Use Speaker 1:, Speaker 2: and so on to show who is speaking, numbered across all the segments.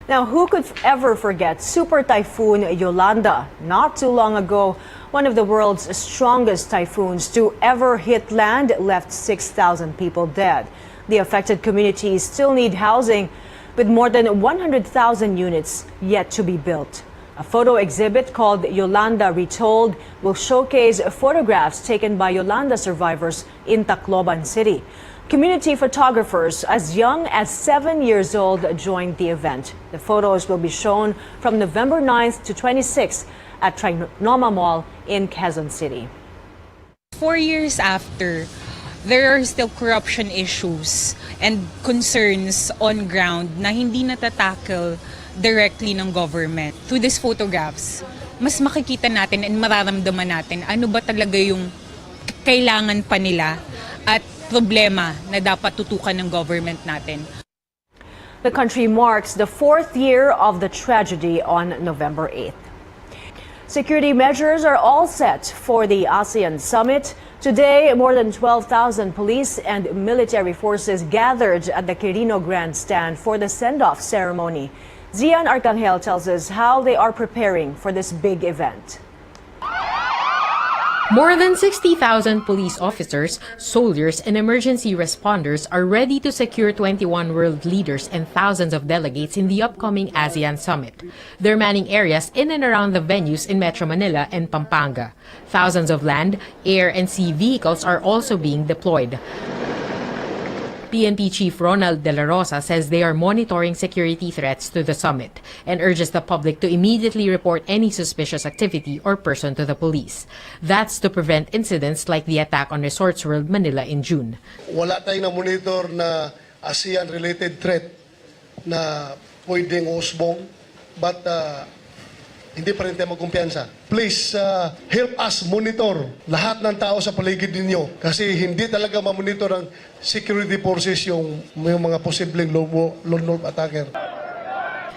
Speaker 1: Now, who could ever forget Super Typhoon Yolanda? Not too long ago, one of the world's strongest typhoons to ever hit land left 6,000 people dead. The affected communities still need housing, with more than 100,000 units yet to be built. A photo exhibit called Yolanda Retold will showcase photographs taken by Yolanda survivors in Tacloban City. Community photographers as young as 7 years old joined the event. The photos will be shown from November 9th to 26th at Trinoma Mall in Quezon City.
Speaker 2: 4 years after, there are still corruption issues and concerns on ground na hindi natatackle directly ng government. Through these photographs, mas makikita natin and mararamdaman natin ano ba talaga yung kailangan pa nila at problema na dapat tutukan ng government natin.
Speaker 1: The country marks the 4th year of the tragedy on November 8th. Security measures are all set for the ASEAN summit. Today, more than 12,000 police and military forces gathered at the Quirino Grandstand for the send-off ceremony. Zian Arcangel tells us how they are preparing for this big event.
Speaker 3: More than 60,000 police officers, soldiers, and emergency responders are ready to secure 21 world leaders and thousands of delegates in the upcoming ASEAN summit. They're manning areas in and around the venues in Metro Manila and Pampanga. Thousands of land, air, and sea vehicles are also being deployed. PNP Chief Ronald De La Rosa says they are monitoring security threats to the summit and urges the public to immediately report any suspicious activity or person to the police. That's to prevent incidents like the attack on Resorts World Manila in June.
Speaker 4: Wala tayong na-monitor na ASEAN-related threat na pwedeng usbong, but hindi pa rin tayo magkumpiyansa. Please help us monitor lahat ng tao sa paligid ninyo kasi hindi talaga ma-monitor ang security forces yung mga posibleng lone attacker.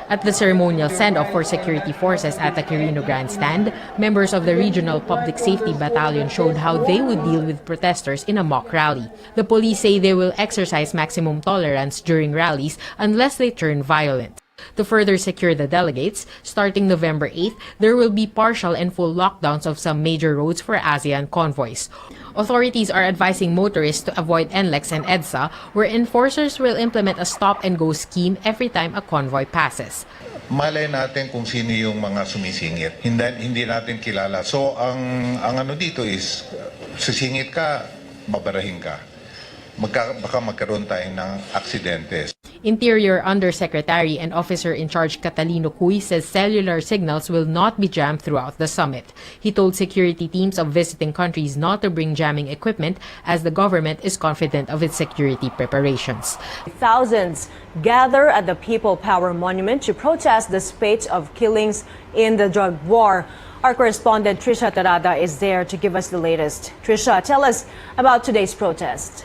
Speaker 3: At the ceremonial send-off for security forces at the Quirino Grandstand, members of the Regional Public Safety Battalion showed how they would deal with protesters in a mock rally. The police say they will exercise maximum tolerance during rallies unless they turn violent. To further secure the delegates, starting November 8th, there will be partial and full lockdowns of some major roads for ASEAN convoys. Authorities are advising motorists to avoid NLEX and EDSA, where enforcers will implement a stop-and-go scheme every time a convoy passes.
Speaker 5: Malay natin kung sino yung mga sumisingit. Hindi natin kilala. So, ang ano dito is, sisingit ka, babarahin ka. Baka magkaroon tayo ng aksidente.
Speaker 3: Interior Undersecretary and Officer in Charge Catalino Cuy says cellular signals will not be jammed throughout the summit. He told security teams of visiting countries not to bring jamming equipment as the government is confident of its security preparations.
Speaker 1: Thousands gather at the People Power Monument to protest the spate of killings in the drug war. Our correspondent Trisha Tarada is there to give us the latest. Trisha, tell us about today's protest.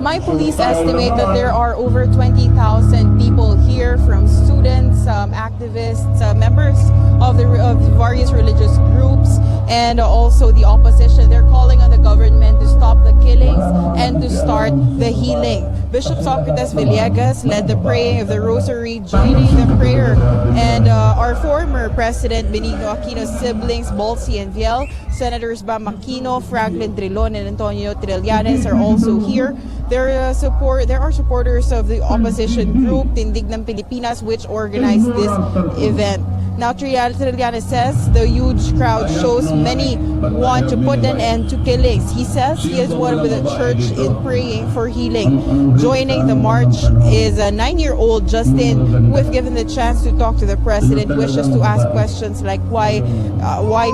Speaker 6: My police estimate that there are over 20,000 people here, from students, activists, members of the various religious groups, and also the opposition. They're calling on the government to stop the killings and to start the healing. Bishop Socrates Villegas led the praying of the Rosary, joining the prayer, and our former President Benigno Aquino's siblings, Bolsi and Viel, Senators Bam Aquino, Franklin Trilon, and Antonio Trillanes are also here. There are supporters of the opposition group Tindig ng Pilipinas, which organized this event. Now, Trillanes says the huge crowd shows many want to put an end to killings. He says he is one with the church in praying for healing. Joining the march is a 9-year-old Justin, who, if given the chance to talk to the president, wishes to ask questions like why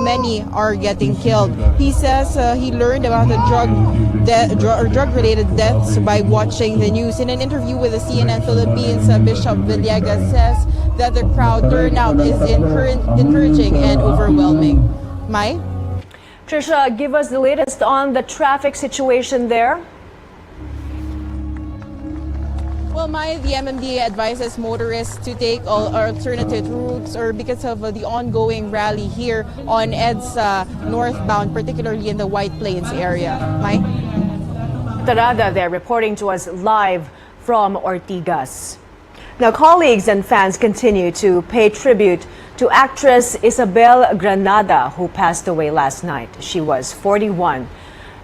Speaker 6: many are getting killed. He says he learned about the drug-related deaths by watching the news. In an interview with the CNN Philippines, Bishop Villegas says that the crowd turnout is encouraging and overwhelming. Mai?
Speaker 1: Trisha, give us the latest on the traffic situation there.
Speaker 6: Well, Mai, the MMDA advises motorists to take alternative routes because of the ongoing rally here on EDSA northbound, particularly in the White Plains area. Mai?
Speaker 1: Tarada there reporting to us live from Ortigas. Now, colleagues and fans continue to pay tribute to actress Isabel Granada, who passed away last night. She was 41.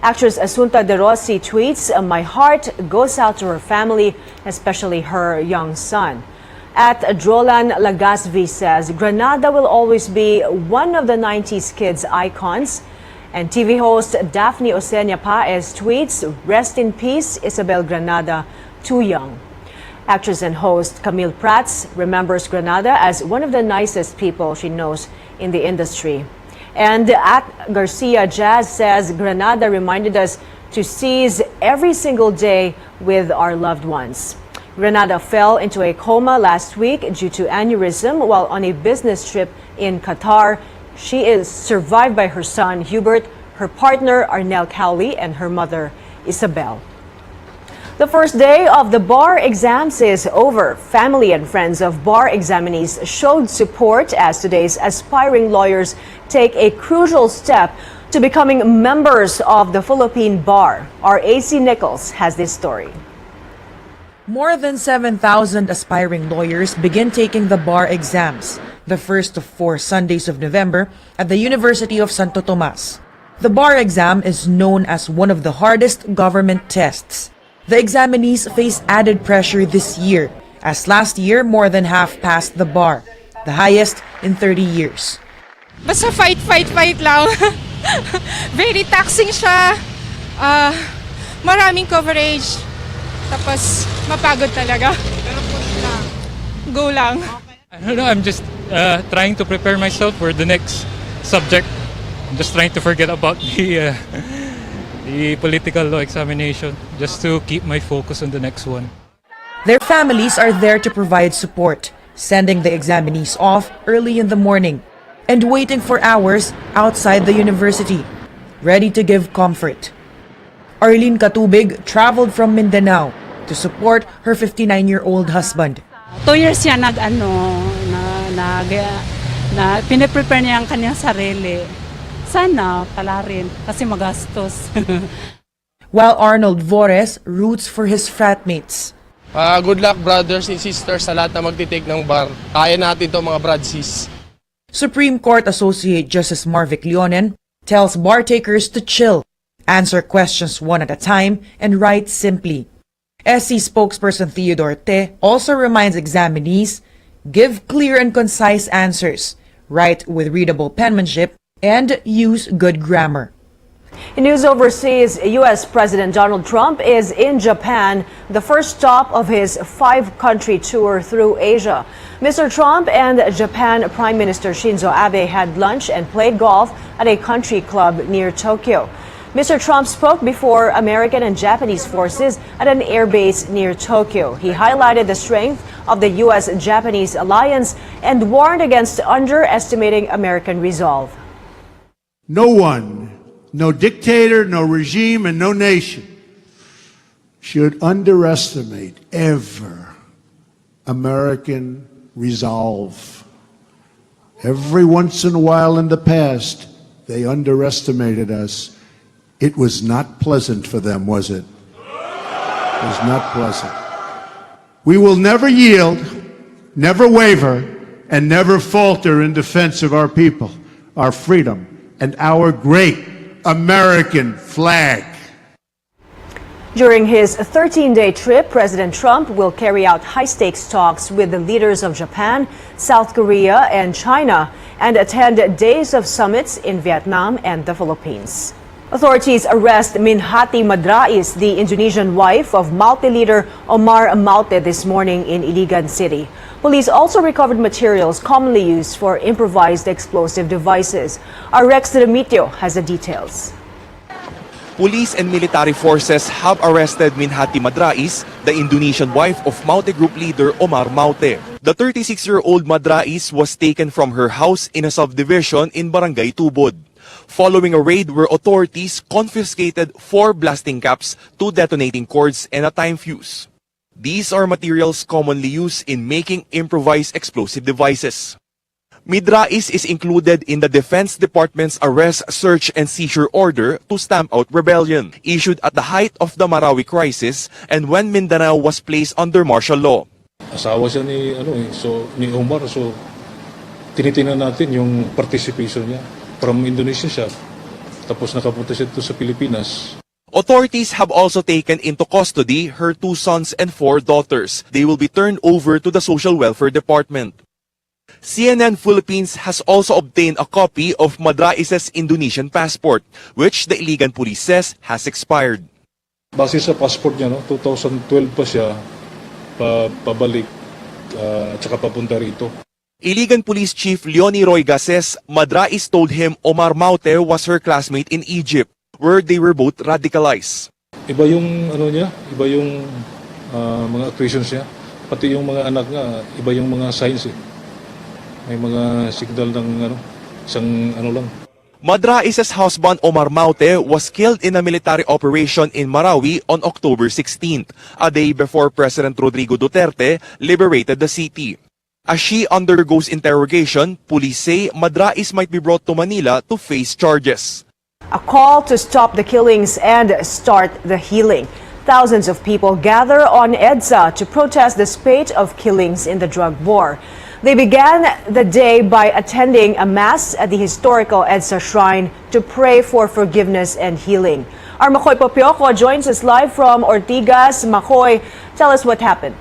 Speaker 1: Actress Asunta De Rossi tweets, "My heart goes out to her family, especially her young son." At Drolan Lagasvi says, "Granada will always be one of the 90s kids icons." And TV host Daphne Osenia Paez tweets, "Rest in peace, Isabel Granada, too young." Actress and host Camille Prats remembers Granada as one of the nicest people she knows in the industry. And at Garcia Jazz says, "Granada reminded us to seize every single day with our loved ones." Granada fell into a coma last week due to aneurysm while on a business trip in Qatar. She is survived by her son, Hubert, her partner, Arnel Cowley, and her mother, Isabel. The first day of the bar exams is over. Family and friends of bar examinees showed support as today's aspiring lawyers take a crucial step to becoming members of the Philippine Bar. Our AC Nichols has this story.
Speaker 7: More than 7,000 aspiring lawyers begin taking the bar exams, the first of 4 Sundays of November at the University of Santo Tomas. The bar exam is known as one of the hardest government tests. The examinees face added pressure this year, as last year more than half passed the bar, the highest in 30 years.
Speaker 8: Basta fight lang. Very taxing siya. Maraming coverage. Tapos mapagod talaga. Go lang.
Speaker 9: I don't know, I'm just trying to prepare myself for the next subject. I'm just trying to forget about the political law examination, just to keep my focus on the next one.
Speaker 7: Their families are there to provide support, sending the examinees off early in the morning and waiting for hours outside the university, ready to give comfort. Arlene Katubig traveled from Mindanao to support her 59-year-old husband.
Speaker 10: 2 years siya piniprepare niya ang kanyang sarili. Sana pala rin kasi magastos.
Speaker 7: While Arnold Vores roots for his fratmates.
Speaker 11: Good luck brothers and sisters sa lahat na magtitake ng bar. Kaya natin to mga bradsis.
Speaker 7: Supreme Court Associate Justice Marvic Leonen tells bar takers to chill, answer questions one at a time, and write simply. SC spokesperson Theodore Te also reminds examinees, give clear and concise answers, write with readable penmanship, and use good grammar.
Speaker 1: In news overseas, U.S. President Donald Trump is in Japan, the first stop of his 5-country tour through Asia. Mr. Trump and Japan Prime Minister Shinzo Abe had lunch and played golf at a country club near Tokyo. Mr. Trump spoke before American and Japanese forces at an airbase near Tokyo. He highlighted the strength of the U.S.-Japanese alliance and warned against underestimating American resolve.
Speaker 12: No one, no dictator, no regime, and no nation should underestimate ever American resolve. Every once in a while in the past, they underestimated us. It was not pleasant for them, was it? It was not pleasant. We will never yield, never waver, and never falter in defense of our people, our freedom, and our great American flag.
Speaker 1: During his 13-day trip, President Trump will carry out high-stakes talks with the leaders of Japan, South Korea, and China, and attend days of summits in Vietnam and the Philippines. Authorities arrest Minhati Madrais, the Indonesian wife of Maute leader Omar Maute, this morning in Iligan City. Police also recovered materials commonly used for improvised explosive devices. Our Rex Remitio has the details.
Speaker 13: Police and military forces have arrested Minhati Madrais, the Indonesian wife of Maute Group leader Omar Maute. The 36-year-old Madrais was taken from her house in a subdivision in Barangay Tubod, following a raid where authorities confiscated 4 blasting caps, 2 detonating cords, and a time fuse. These are materials commonly used in making improvised explosive devices. Midrais is included in the Defense Department's arrest, search, and seizure order to stamp out rebellion, issued at the height of the Marawi crisis and when Mindanao was placed under martial law.
Speaker 14: Asawa siya ni Omar, so tinitingnan natin yung participation niya. From Indonesia siya, tapos nakapunta siya dito sa Pilipinas.
Speaker 13: Authorities have also taken into custody her 2 sons and 4 daughters. They will be turned over to the Social Welfare Department. CNN Philippines has also obtained a copy of Madrais' Indonesian passport, which the Iligan police says has expired.
Speaker 14: Base sa passport niya, 2012 pa siya pabalik at saka papunta rito.
Speaker 13: Iligan Police Chief Leonie Royga says Madrais told him Omar Maute was her classmate in Egypt, where they were both radicalized.
Speaker 14: Iba yung niya, iba yung mga actions niya, pati yung mga anak nga, iba yung mga signs eh. May mga signal ng isang lang.
Speaker 13: Madrais' husband Omar Maute was killed in a military operation in Marawi on October 16th, a day before President Rodrigo Duterte liberated the city. As she undergoes interrogation, police say Madrais might be brought to Manila to face charges.
Speaker 1: A call to stop the killings and start the healing. Thousands of people gather on EDSA to protest the spate of killings in the drug war. They began the day by attending a mass at the historical EDSA shrine to pray for forgiveness and healing. Our Makoy Popioko joins us live from Ortigas. Makoy, tell us what happened.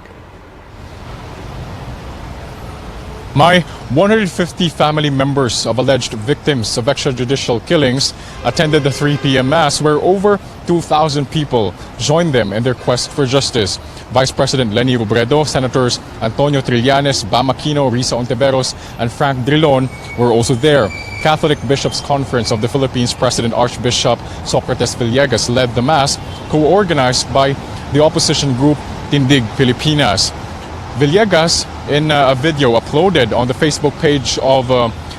Speaker 15: My 150 family members of alleged victims of extrajudicial killings attended the 3 p.m. Mass where over 2,000 people joined them in their quest for justice. Vice President Leni Robredo, Senators Antonio Trillanes, Bam Aquino, Risa Ontiveros, and Frank Drilon were also there. Catholic Bishops' Conference of the Philippines President Archbishop Socrates Villegas led the Mass, co-organized by the opposition group Tindig Pilipinas. Villegas, in a video uploaded on the Facebook page of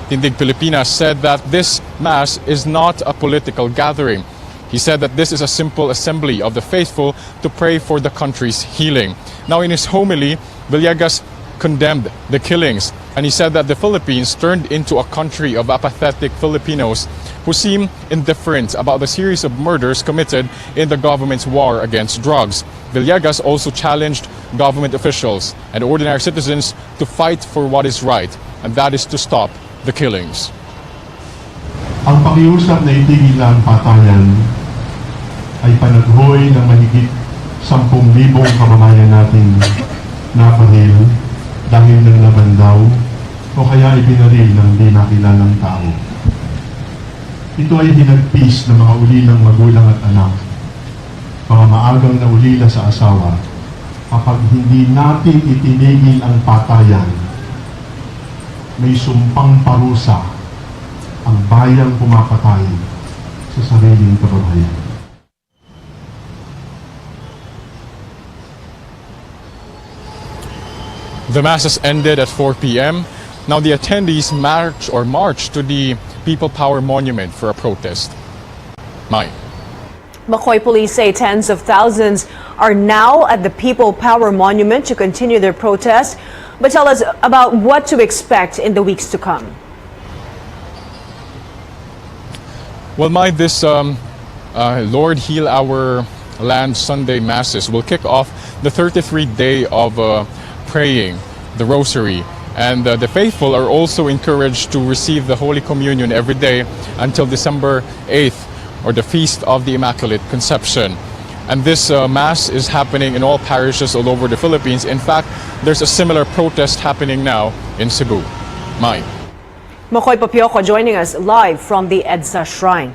Speaker 15: Tindig Pilipinas, said that this Mass is not a political gathering. He said that this is a simple assembly of the faithful to pray for the country's healing. Now, in his homily, Villegas condemned the killings, and he said that the Philippines turned into a country of apathetic Filipinos who seem indifferent about the series of murders committed in the government's war against drugs. Villegas also challenged government officials and ordinary citizens to fight for what is right, and that is to stop the killings.
Speaker 16: Ang pakiusap na itigil ang patayan ay panaghoy ng mahigit 10,000 kababayan nating napahil dahil ng labandaw o kaya ibinaril ng di nakilalang tao. Ito ay hinagpis ng mga ulilang magulang at anak, mga maagang na ulila sa asawa. Kapag hindi natin itinigil ang patayan, may sumpang parusa ang bayang pumapatay sa sariling kababayan.
Speaker 15: The Mass has ended at 4 p.m. Now the attendees march to the People Power Monument for a protest.
Speaker 1: Makoy police say tens of thousands are now at the People Power Monument to continue their protest. But tell us about what to expect in the weeks to come.
Speaker 15: Well, this Lord Heal Our Land Sunday Masses will kick off the 33rd day of praying the Rosary. And the faithful are also encouraged to receive the Holy Communion every day until December 8th, or the Feast of the Immaculate Conception. And this Mass is happening in all parishes all over the Philippines. In fact, there's a similar protest happening now in Cebu.
Speaker 1: Makoy Popioko joining us live from the EDSA Shrine.